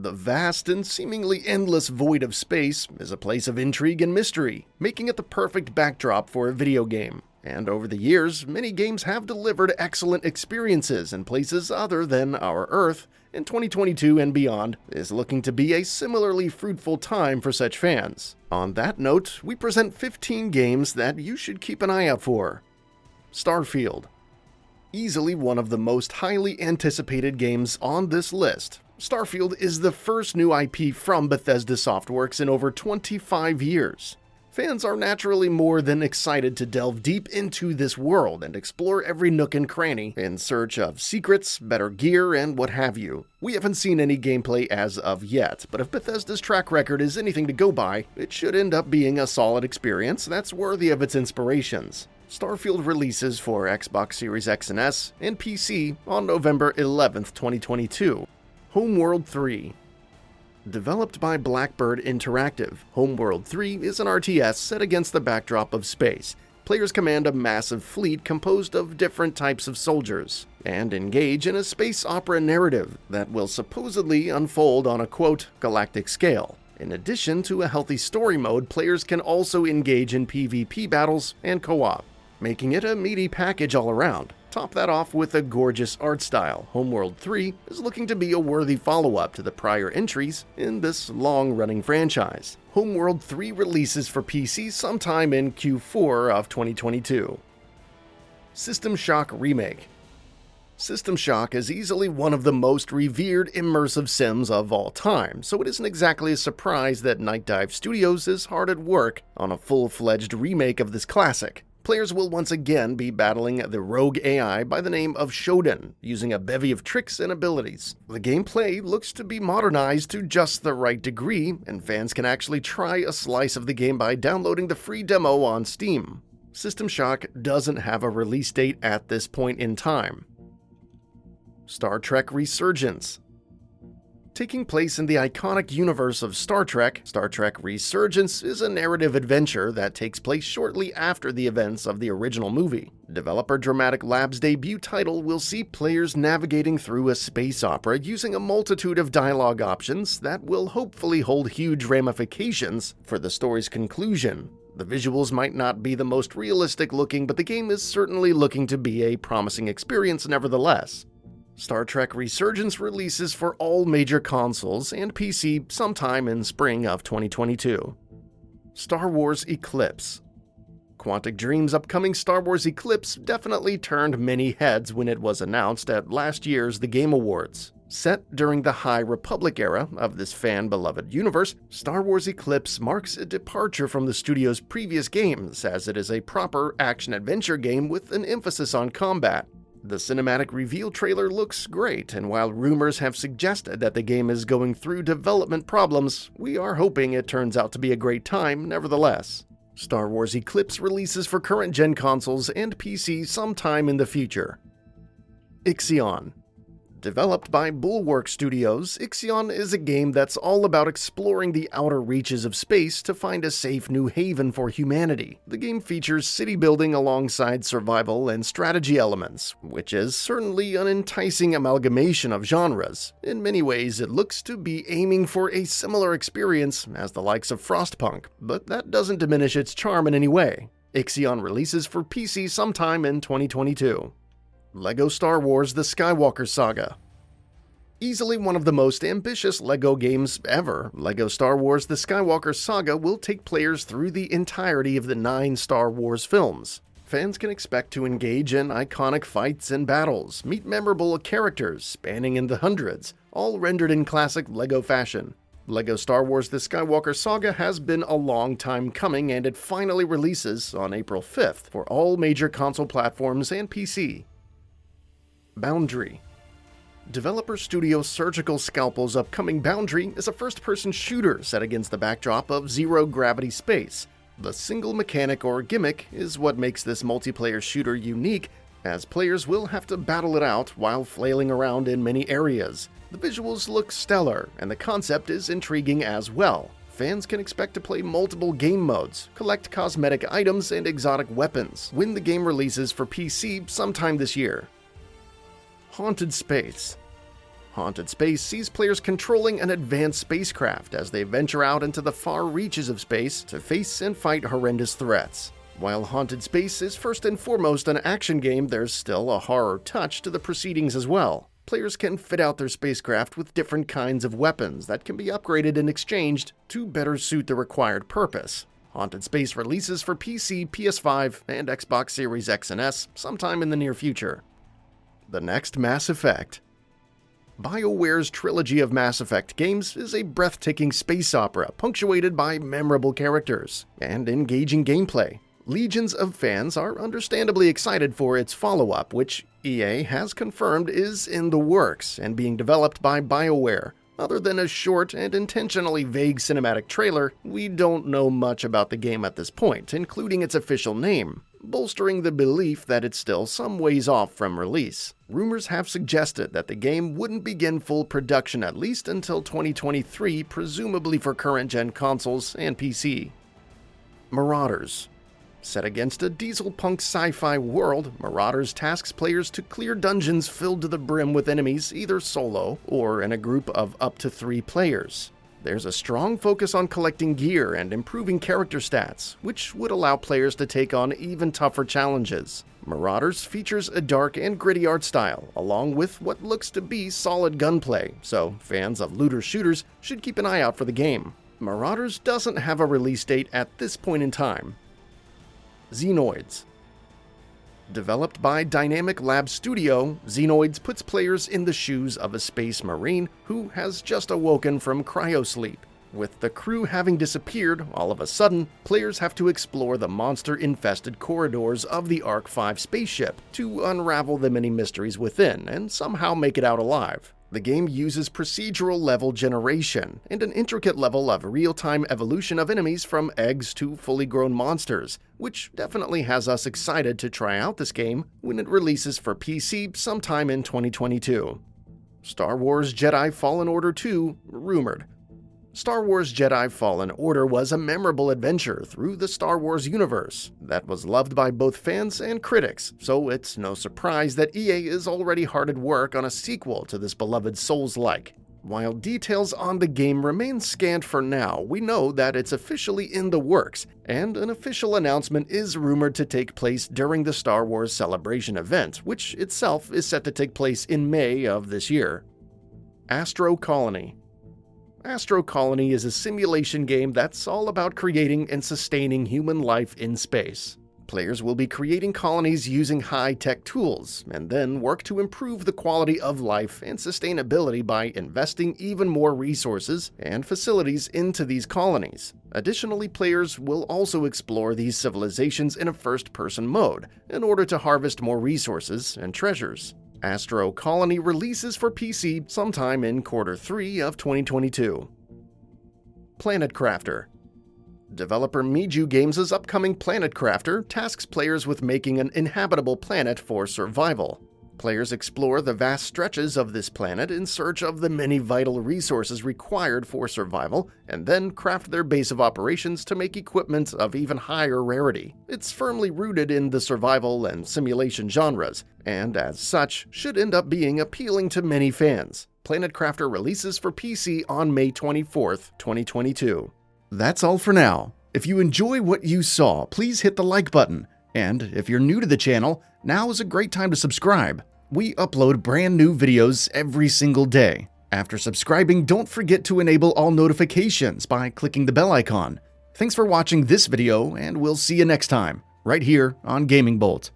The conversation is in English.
The vast and seemingly endless void of space is a place of intrigue and mystery, making it the perfect backdrop for a video game. And over the years, many games have delivered excellent experiences in places other than our Earth, and 2022 and beyond is looking to be a similarly fruitful time for such fans. On that note, we present 15 games that you should keep an eye out for. STARFIELD. Easily one of the most highly anticipated games on this list, STARFIELD is the first new IP from Bethesda Softworks in over 25 years. Fans are naturally more than excited to delve deep into this world and explore every nook and cranny in search of secrets, better gear, and what have you. We haven't seen any gameplay as of yet, but if Bethesda's track record is anything to go by, it should end up being a solid experience that's worthy of its inspirations. STARFIELD releases for Xbox Series X and S and PC on November 11th, 2022. HOMEWORLD 3. Developed by Blackbird Interactive, HOMEWORLD 3 is an RTS set against the backdrop of space. Players command a massive fleet composed of different types of soldiers, and engage in a space opera narrative that will supposedly unfold on a, quote, galactic scale. In addition to a healthy story mode, players can also engage in PvP battles and co-op, making it a meaty package all around. Top that off with a gorgeous art style. HOMEWORLD 3 is looking to be a worthy follow-up to the prior entries in this long-running franchise. HOMEWORLD 3 releases for PC sometime in Q4 of 2022. System Shock Remake. System Shock is easily one of the most revered immersive sims of all time, so it isn't exactly a surprise that Night Dive Studios is hard at work on a full-fledged remake of this classic. Players will once again be battling the rogue AI by the name of Shodan, using a bevy of tricks and abilities. The gameplay looks to be modernized to just the right degree, and fans can actually try a slice of the game by downloading the free demo on Steam. System Shock doesn't have a release date at this point in time. Star Trek Resurgence. Taking place in the iconic universe of Star Trek Resurgence is a narrative adventure that takes place shortly after the events of the original movie. Developer Dramatic Labs' debut title will see players navigating through a space opera using a multitude of dialogue options that will hopefully hold huge ramifications for the story's conclusion. The visuals might not be the most realistic looking, but the game is certainly looking to be a promising experience nevertheless. Star Trek Resurgence releases for all major consoles and PC sometime in spring of 2022. Star Wars ECLIPSE. Quantic Dream's upcoming Star Wars ECLIPSE definitely turned many heads when it was announced at last year's The Game Awards. Set during the High Republic era of this fan-beloved universe, Star Wars ECLIPSE marks a departure from the studio's previous games, as it is a proper action-adventure game with an emphasis on combat. The cinematic reveal trailer looks great, and while rumors have suggested that the game is going through development problems, we are hoping it turns out to be a great time nevertheless. Star Wars ECLIPSE releases for current-gen consoles and PC sometime in the future. IXION. Developed by Bulwark Studios, IXION is a game that's all about exploring the outer reaches of space to find a safe new haven for humanity. The game features city building alongside survival and strategy elements, which is certainly an enticing amalgamation of genres. In many ways, it looks to be aiming for a similar experience as the likes of Frostpunk, but that doesn't diminish its charm in any way. IXION releases for PC sometime in 2022. LEGO Star Wars: The Skywalker Saga. Easily one of the most ambitious LEGO games ever, LEGO Star Wars: The Skywalker Saga will take players through the entirety of the 9 Star Wars films. Fans can expect to engage in iconic fights and battles, meet memorable characters spanning in the hundreds, all rendered in classic LEGO fashion. LEGO Star Wars: The Skywalker Saga has been a long time coming, and it finally releases on April 5th for all major console platforms and PC. Boundary. Developer studio Surgical Scalpel's upcoming Boundary is a first-person shooter set against the backdrop of zero-gravity space. The single mechanic or gimmick is what makes this multiplayer shooter unique, as players will have to battle it out while flailing around in many areas. The visuals look stellar, and the concept is intriguing as well. Fans can expect to play multiple game modes, collect cosmetic items and exotic weapons when the game releases for PC sometime this year. Haunted Space. Haunted Space sees players controlling an advanced spacecraft as they venture out into the far reaches of space to face and fight horrendous threats. While Haunted Space is first and foremost an action game, there's still a horror touch to the proceedings as well. Players can fit out their spacecraft with different kinds of weapons that can be upgraded and exchanged to better suit the required purpose. Haunted Space releases for PC, PS5, and Xbox Series X and S sometime in the near future. The next Mass Effect. BioWare's trilogy of Mass Effect games is a breathtaking space opera punctuated by memorable characters and engaging gameplay. Legions of fans are understandably excited for its follow-up, which EA has confirmed is in the works and being developed by BioWare. Other than a short and intentionally vague cinematic trailer, we don't know much about the game at this point, including its official name, bolstering the belief that it's still some ways off from release. Rumors have suggested that the game wouldn't begin full production at least until 2023, presumably for current-gen consoles and PC. Marauders. Set against a diesel-punk sci-fi world, Marauders tasks players to clear dungeons filled to the brim with enemies either solo or in a group of up to 3 players. There's a strong focus on collecting gear and improving character stats, which would allow players to take on even tougher challenges. Marauders features a dark and gritty art style, along with what looks to be solid gunplay, so fans of looter shooters should keep an eye out for the game. Marauders doesn't have a release date at this point in time. XENOIDS. Developed by Dynamic Lab Studio, XENOIDS puts players in the shoes of a space marine who has just awoken from cryosleep. With the crew having disappeared, all of a sudden, players have to explore the monster-infested corridors of the Arc-V spaceship to unravel the many mysteries within and somehow make it out alive. The game uses procedural level generation and an intricate level of real-time evolution of enemies from eggs to fully grown monsters, which definitely has us excited to try out this game when it releases for PC sometime in 2022. Star Wars Jedi Fallen Order 2 rumored. Star Wars Jedi Fallen Order was a memorable adventure through the Star Wars universe that was loved by both fans and critics, so it's no surprise that EA is already hard at work on a sequel to this beloved Souls-like. While details on the game remain scant for now, we know that it's officially in the works, and an official announcement is rumored to take place during the Star Wars Celebration event, which itself is set to take place in May of this year. ASTRO Colony. ASTRO Colony is a simulation game that's all about creating and sustaining human life in space. Players will be creating colonies using high-tech tools, and then work to improve the quality of life and sustainability by investing even more resources and facilities into these colonies. Additionally, players will also explore these civilizations in a first-person mode in order to harvest more resources and treasures. ASTRO Colony releases for PC sometime in Q3 of 2022. Planet Crafter. Developer Miju Games' upcoming Planet Crafter tasks players with making an inhabitable planet for survival. Players explore the vast stretches of this planet in search of the many vital resources required for survival, and then craft their base of operations to make equipment of even higher rarity. It's firmly rooted in the survival and simulation genres, and as such, should end up being appealing to many fans. Planet Crafter releases for PC on May 24th, 2022. That's all for now. If you enjoy what you saw, please hit the like button. And if you're new to the channel, now is a great time to subscribe. We upload brand new videos every single day. After subscribing, don't forget to enable all notifications by clicking the bell icon. Thanks for watching this video, and we'll see you next time, right here on Gaming Bolt.